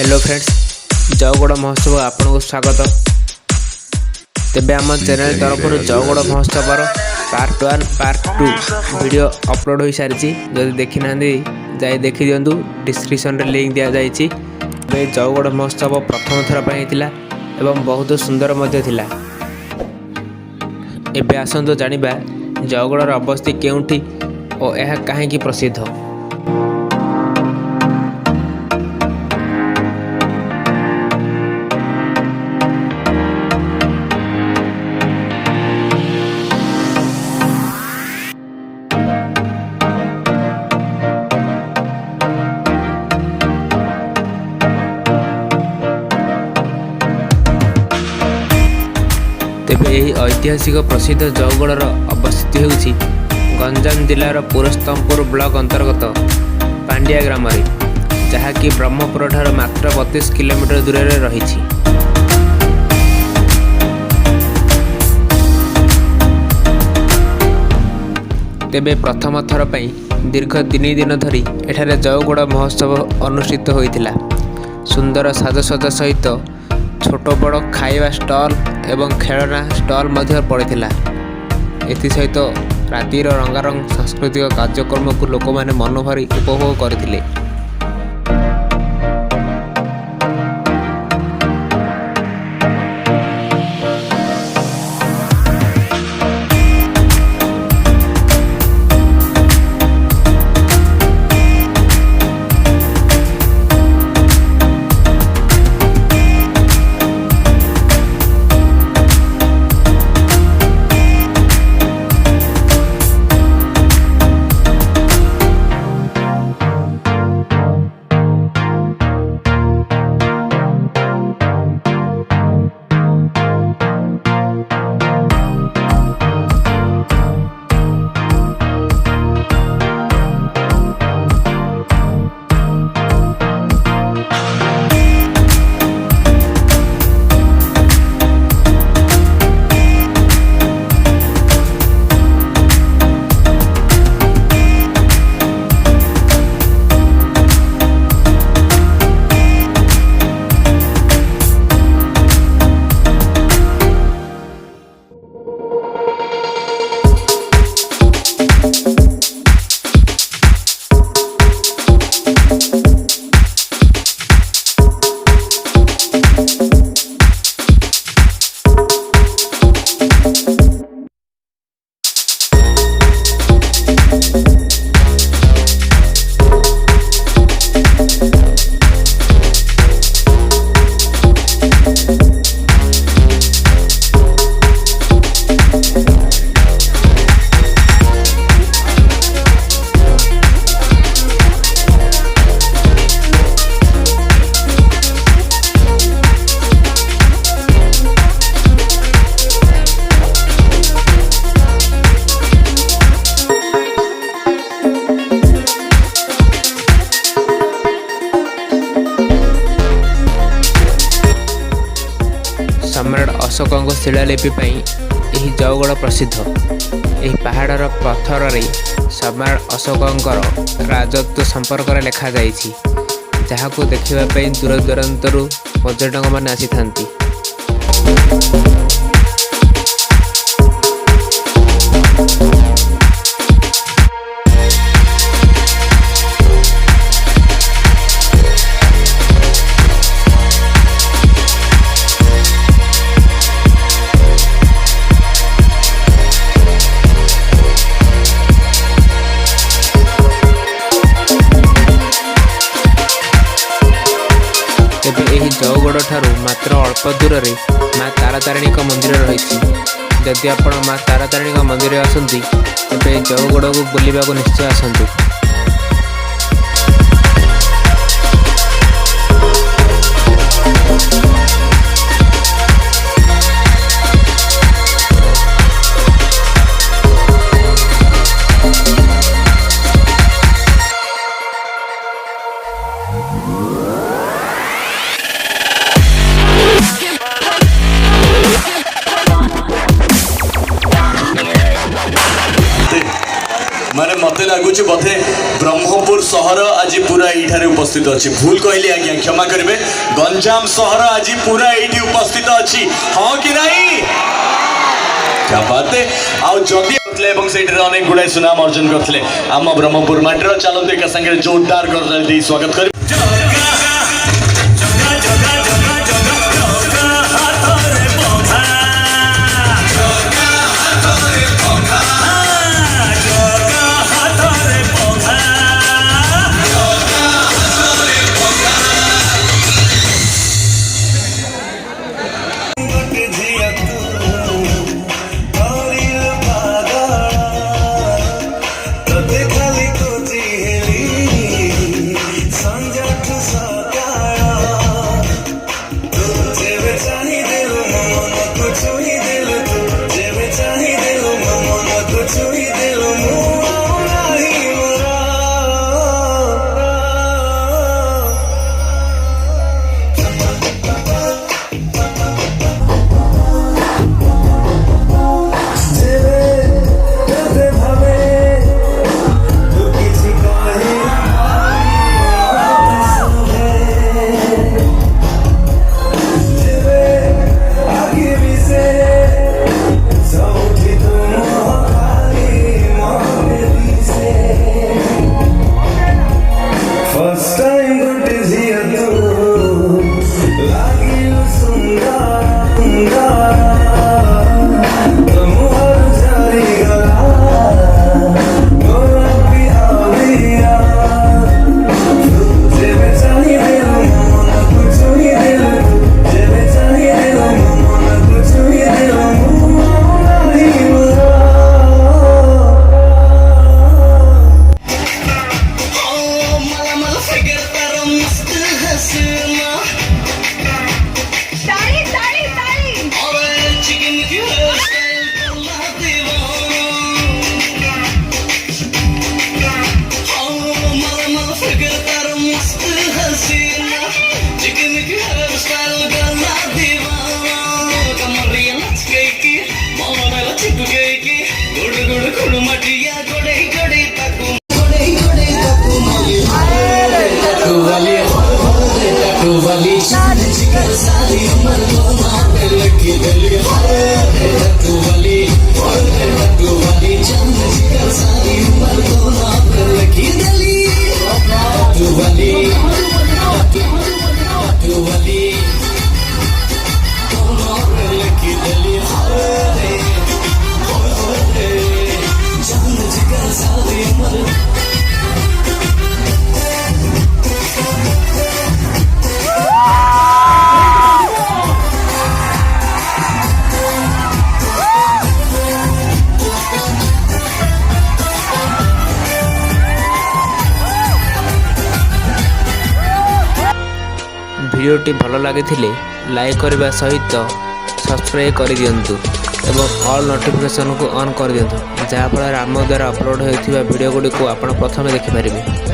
Hello friends, जौगड़ महोत्सव आपन को स्वागत। तेबे आम चैनल तरफ जौगड़ महोत्सव पार्ट 1 पार्ट 2 वीडियो अपलोड हो सारी। जदि देखी ना जाए देखी दिंतु, डिस्क्रिप्शन रे लिंक दि जाए। जौगड़ महोत्सव प्रथम थर पर एवं बहुत सुंदर मध्य थिला। एबे आसंतु जानिबा जौगड़र अवस्थित केउठी और यह कहीं प्रसिद्ध। तेबे यही ऐतिहासिक प्रसिद्ध जौगड़र अवस्थित होउछि गंजाम जिलार पुरस्तमपुर ब्लॉक अंतर्गत पांडिया ग्राम रे, जहाँकि ब्रह्मपुर ठार मात्र 32 किलोमीटर दूर में रही। तेबे प्रथम थर पर दीर्घ 3 दिन धरी एठारे जौगड़ महोत्सव अनुष्ठित होइतिला। सुंदर साजसज्जा सहित छोट बड़ खाइबा स्टॉल एवं खेलना स्टॉल मध्य पड़िथिला। एथि सहित रातिर रंगारंग सांस्कृतिक कार्यक्रम को लोक माने मन भरी उपभोग करथिले। सम्राट अशोक शिलालिपि यही जौगड़ प्रसिद्ध। यही पहाड़र पत्थर रे सम्राट अशोकंकर राजत्व संपर्क में लिखा जाइछि, जहां देखा दूर दूरांतरू पर्यटक मैंने आसी थांती। जौगड़ ठारू मात्र अल्प दूर में माँ तारातारिणी मंदिर रही। जदि आपण माँ तारातारिणी मंदिर आसती तेरे जौगड़ को बुलवा को निश्चय आसतु। माने मत लगुच बोधे ब्रह्मपुर सहर आज पूरा ये उपस्थित अच्छी भूल कहली आज्ञा क्षमा करेंगे गंजाम सहर आज पूरा ये उपस्थित अच्छी हाँ कि नहीं क्या बात है आदि अनेक गुड़ाई सुनाम अर्जन करते आम ब्रह्मपुर माटीर चलते एक सागर जोरदार कर स्वागत कर भिडियोटी भल लगी लाइक करने सहित सब्सक्राइब कर दिंतु एवं ऑल नोटिफिकेशन को ऑन कर दिंतु जहाँफल आम द्वारा अपलोड होता वीडियो गुड़ी को आप प्रथम देखिपारे।